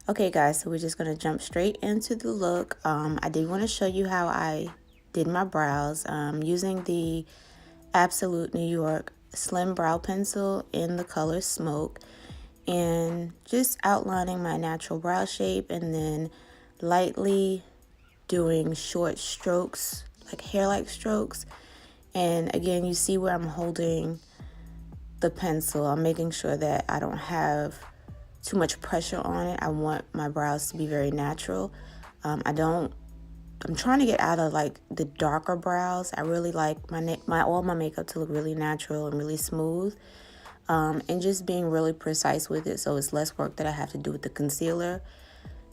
Okay guys, so we're just going to jump straight into the look. I did want to show you how I did my brows using the Absolute New York Slim Brow Pencil in the color Smoke, and just outlining my natural brow shape and then lightly doing short strokes, like hair-like strokes. And again, you see where I'm holding the pencil. I'm making sure that I don't have too much pressure on it. I want my brows to be very natural. I'm trying to get out of like the darker brows. I really like all my makeup to look really natural and really smooth. And just being really precise with it, so it's less work that I have to do with the concealer.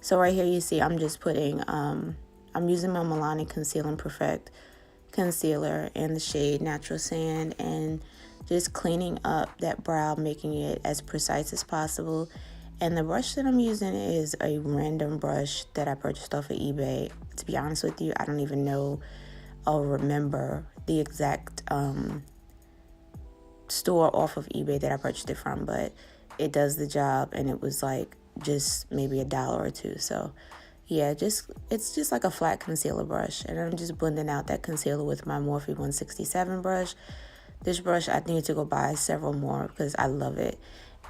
So right here you see I'm just putting, I'm using my Milani Conceal and Perfect concealer in the shade Natural Sand, and just cleaning up that brow, making it as precise as possible. And the brush that I'm using is a random brush that I purchased off of eBay. To be honest with you, I don't even know or remember the exact store off of eBay that I purchased it from, but it does the job, and it was like just maybe $1 or $2. So yeah, it's just like a flat concealer brush, and I'm just blending out that concealer with my Morphe 167 brush. This brush, I need to go buy several more because I love it.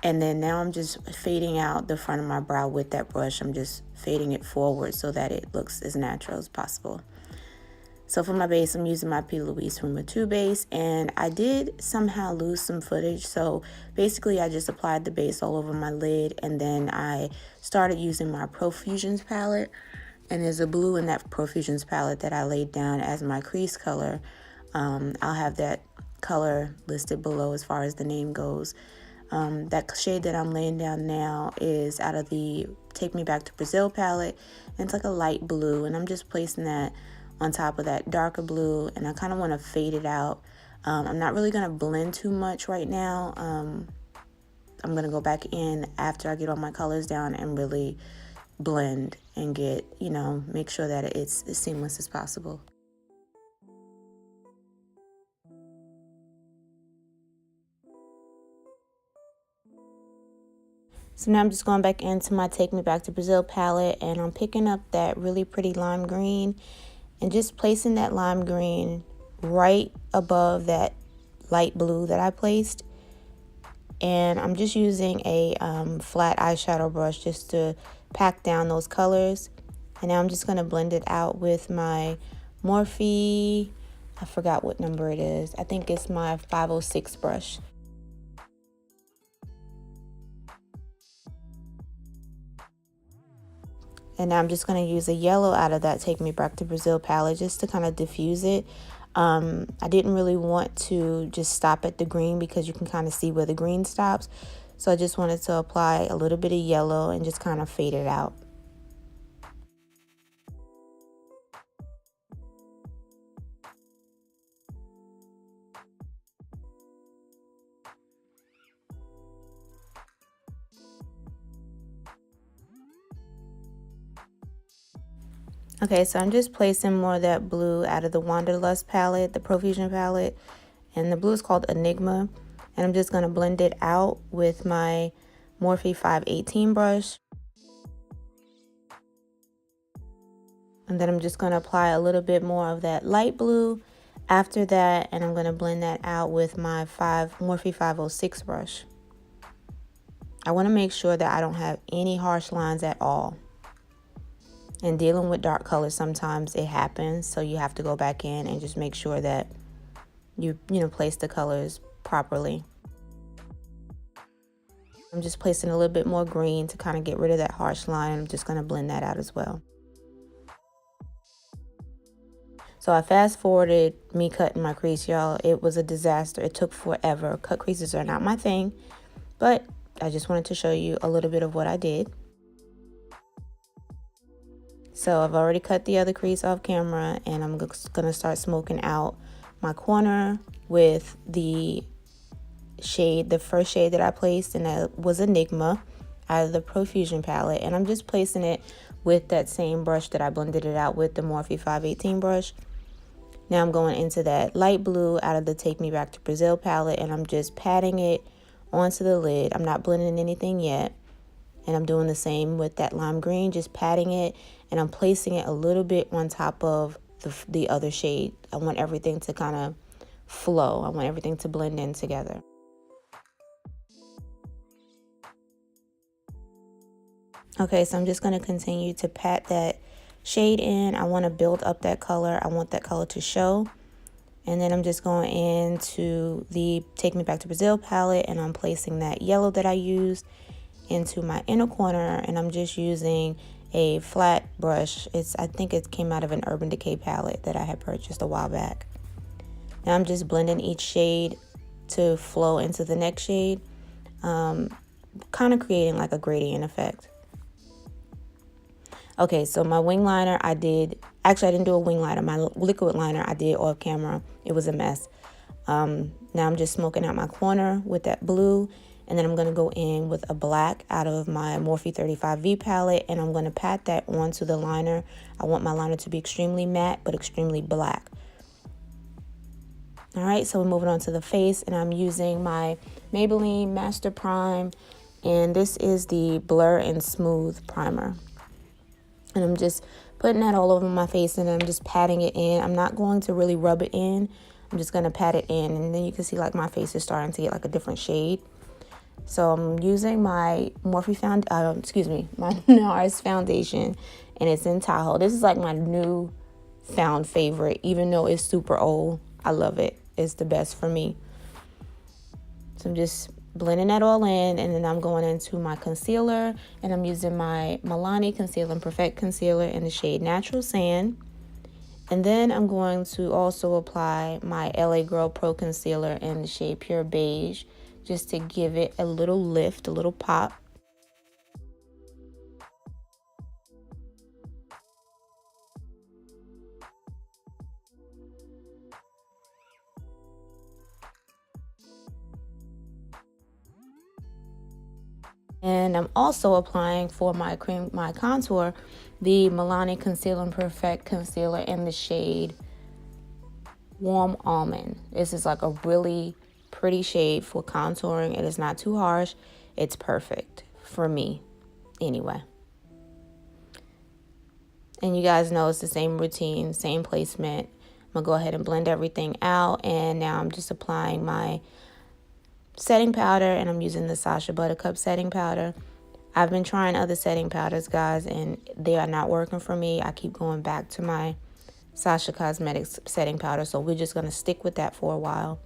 And then now I'm just fading out the front of my brow with that brush. I'm just fading it forward so that it looks as natural as possible. So for my base, I'm using my P. Louise Rumor 2 base, and I did somehow lose some footage. So basically I just applied the base all over my lid, and then I started using my Profusions palette. And there's a blue in that Profusions palette that I laid down as my crease color. I'll have that color listed below as far as the name goes. That shade that I'm laying down now is out of the Take Me Back to Brazil palette, and it's like a light blue, and I'm just placing that on top of that darker blue, and I kind of want to fade it out. I'm not really going to blend too much right now. I'm going to go back in after I get all my colors down and really blend and get, make sure that it's as seamless as possible. So now I'm just going back into my Take Me Back to Brazil palette, and I'm picking up that really pretty lime green and just placing that lime green right above that light blue that I placed. And I'm just using a flat eyeshadow brush just to pack down those colors. And now I'm just going to blend it out with my Morphe, I forgot what number it is. I think it's my 506 brush. And now I'm just going to use a yellow out of that Take Me Back to Brazil palette just to kind of diffuse it. I didn't really want to just stop at the green because you can kind of see where the green stops. So I just wanted to apply a little bit of yellow and just kind of fade it out. Okay, so I'm just placing more of that blue out of the Wanderlust palette, the Profusion palette. And the blue is called Enigma. And I'm just going to blend it out with my Morphe 518 brush. And then I'm just going to apply a little bit more of that light blue after that. And I'm going to blend that out with my Morphe 506 brush. I want to make sure that I don't have any harsh lines at all. And dealing with dark colors, sometimes it happens, so you have to go back in and just make sure that you place the colors properly. I'm just placing a little bit more green to kind of get rid of that harsh line. I'm just going to blend that out as well. So I fast forwarded me cutting my crease, y'all. It was a disaster. It took forever. Cut creases are not my thing, but I just wanted to show you a little bit of what I did. So I've already cut the other crease off camera, and I'm gonna start smoking out my corner with the shade, the first shade that I placed, and that was Enigma out of the Profusion palette. And I'm just placing it with that same brush that I blended it out with, the Morphe 518 brush. Now I'm going into that light blue out of the Take Me Back to Brazil palette, and I'm just patting it onto the lid. I'm not blending anything yet. And I'm doing the same with that lime green, just patting it, and I'm placing it a little bit on top of the other shade. I want everything to kind of flow. I want everything to blend in together. Okay, so I'm just going to continue to pat that shade in. I want to build up that color. I want that color to show. And then I'm just going into the Take Me Back to Brazil palette, and I'm placing that yellow that I used into my inner corner, and I'm just using a flat brush. I think it came out of an Urban Decay palette that I had purchased a while back. Now I'm just blending each shade to flow into the next shade, kind of creating like a gradient effect. Okay, so my wing liner I didn't do a wing liner. My liquid liner I did off camera. It was a mess. Now I'm just smoking out my corner with that blue, and then I'm going to go in with a black out of my Morphe 35V palette, and I'm going to pat that onto the liner. I want my liner to be extremely matte but extremely black. All right, so we're moving on to the face, and I'm using my Maybelline Master Prime, and this is the Blur and Smooth Primer. And I'm just putting that all over my face, and I'm just patting it in. I'm not going to really rub it in. I'm just going to pat it in, and then you can see like my face is starting to get like a different shade. So I'm using my my Nars foundation, and it's in Tahoe. This is like my new found favorite, even though it's super old. I love it. It's the best for me. So I'm just blending that all in, and then I'm going into my concealer, and I'm using my Milani Conceal and Perfect Concealer in the shade Natural Sand. And then I'm going to also apply my LA Girl Pro Concealer in the shade Pure Beige, just to give it a little lift, a little pop. And I'm also applying for my contour, the Milani Conceal and Perfect Concealer in the shade Warm Almond. This is like a really pretty shade for contouring. It is not too harsh. It's perfect for me anyway. And you guys know it's the same routine, same placement. I'm gonna go ahead and blend everything out, and now I'm just applying my setting powder, and I'm using the Sacha Buttercup setting powder. I've been trying other setting powders, guys, and they are not working for me. I keep going back to my Sacha Cosmetics setting powder, so we're just going to stick with that for a while.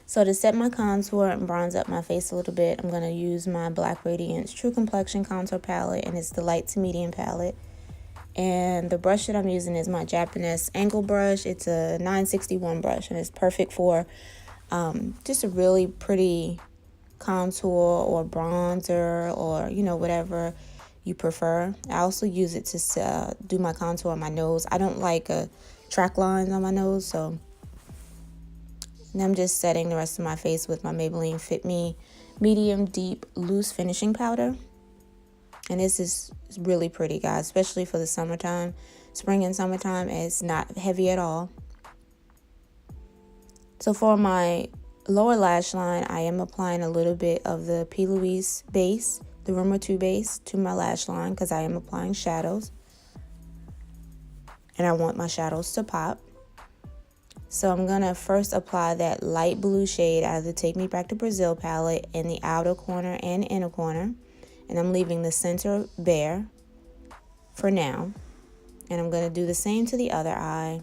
So to set my contour and bronze up my face a little bit, I'm going to use my Black Radiance True Complexion Contour Palette, and it's the light to medium palette. And the brush that I'm using is my Japanese angle brush. It's a 961 brush, and it's perfect for just a really pretty contour or bronzer, or, you know, whatever you prefer. I also use it to do my contour on my nose. I don't like track lines on my nose, so... And I'm just setting the rest of my face with my Maybelline Fit Me Medium Deep Loose Finishing Powder. And this is really pretty, guys, especially for the summertime. Spring and summertime, it's not heavy at all. So for my lower lash line, I am applying a little bit of the P. Louise base, the Rumor 2 base, to my lash line, because I am applying shadows. And I want my shadows to pop. So I'm going to first apply that light blue shade out of the Take Me Back to Brazil palette in the outer corner and inner corner. And I'm leaving the center bare for now. And I'm going to do the same to the other eye.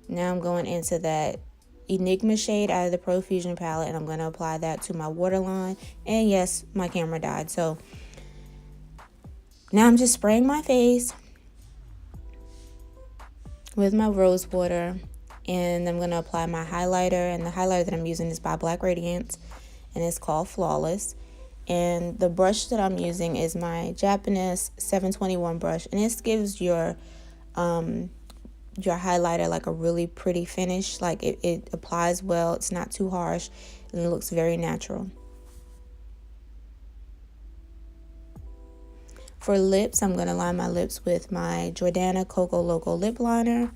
Now I'm going into that Enigma shade out of the Profusion palette, and I'm going to apply that to my waterline. And yes, my camera died, so... Now I'm just spraying my face with my rose water, and I'm going to apply my highlighter, and the highlighter that I'm using is by Black Radiance, and it's called Flawless. And the brush that I'm using is my Japanese 721 brush, and this gives your highlighter like a really pretty finish. Like it applies well, it's not too harsh, and it looks very natural. For lips, I'm going to line my lips with my Jordana Coco Loco lip liner.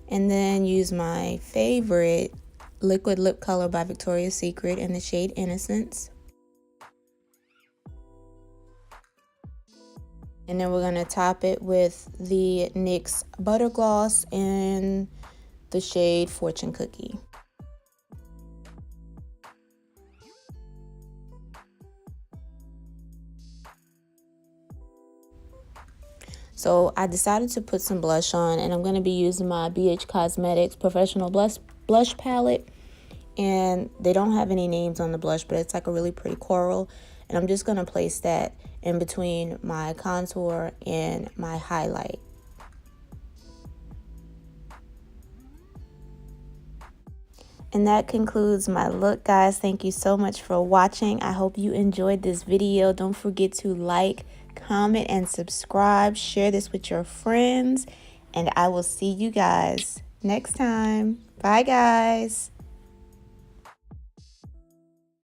And then use my favorite liquid lip color by Victoria's Secret in the shade Innocense. And then we're going to top it with the NYX Butter Gloss in the shade Fortune Cookie. So I decided to put some blush on, and I'm going to be using my BH Cosmetics Professional Blush Palette. And they don't have any names on the blush, but it's like a really pretty coral. And I'm just going to place that in between my contour and my highlight. And that concludes my look, guys. Thank you so much for watching. I hope you enjoyed this video. Don't forget to like, comment, and subscribe. Share this with your friends. And I will see you guys next time. Bye, guys.